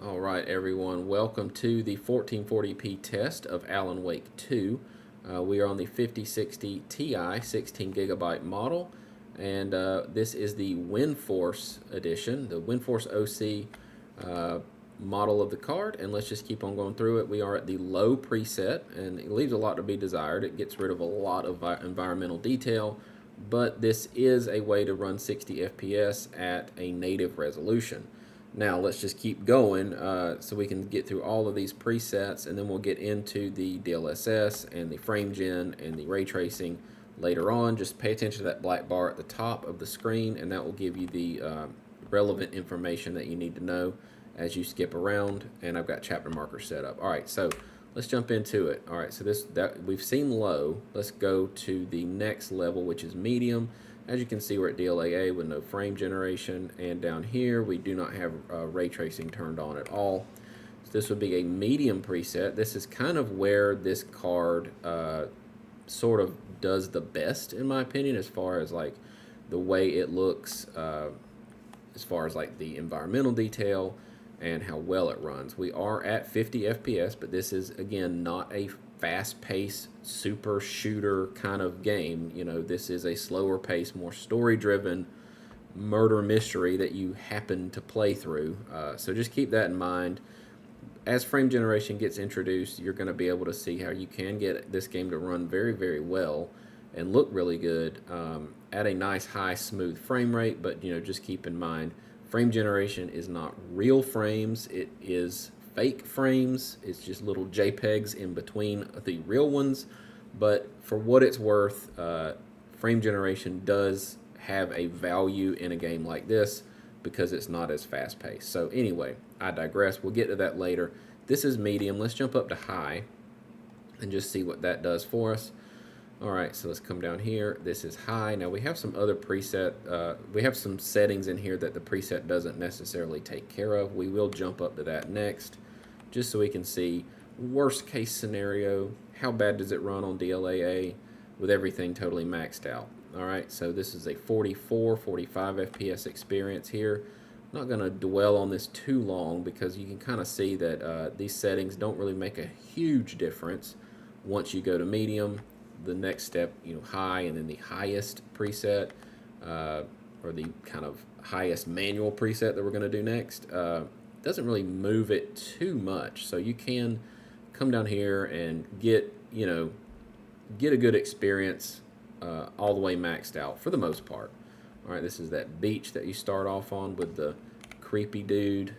All right, everyone, welcome to the 1440p test of Alan Wake 2. We are on the 5060 Ti 16 gigabyte model, and this is the Windforce edition, the Windforce OC model of the card. And let's just keep on going through it. We are at the low preset, and it leaves a lot to be desired. It gets rid of a lot of environmental detail, but this is a way to run 60 FPS at a native resolution. Now let's just keep going so we can get through all of these presets, and then we'll get into the DLSS and the frame gen and the ray tracing later on. Just pay attention to that black bar at the top of the screen, and that will give you the relevant information that you need to know as you skip around. And I've got chapter markers set up. All right, so let's jump into it. All right, so we've seen low. Let's go to the next level, which is medium. As you can see, we're at DLAA with no frame generation, and down here we do not have ray tracing turned on at all. So this would be a medium preset. This is kind of where this card sort of does the best, in my opinion, as far as like the way it looks, as far as like the environmental detail and how well it runs. We are at 50 FPS, but this is, again, not a fast-paced super shooter kind of game. You know, this is a slower pace, more story-driven murder mystery that you happen to play through. So just keep that in mind. As frame generation gets introduced, you're going to be able to see how you can get this game to run very, very well and look really good at a nice, high, smooth frame rate. But, you know, just keep in mind, frame generation is not real frames. It is fake frames. It's just little JPEGs in between the real ones. But for what it's worth, frame generation does have a value in a game like this because it's not as fast paced. So anyway, I digress. We'll get to that later. This is medium. Let's jump up to high and just see what that does for us. All right, so let's come down here. This is high. Now we have some other preset, we have some settings in here that the preset doesn't necessarily take care of. We will jump up to that next, just so we can see worst case scenario, how bad does it run on DLAA with everything totally maxed out. All right, so this is a 44, 45 FPS experience here. I'm not gonna dwell on this too long because you can kind of see that these settings don't really make a huge difference once you go to medium. The next step, you know, high, and then the highest preset, or the kind of highest manual preset that we're going to do next, doesn't really move it too much. So you can come down here and get a good experience all the way maxed out for the most part. All right, this is that beach that you start off on with the creepy dude.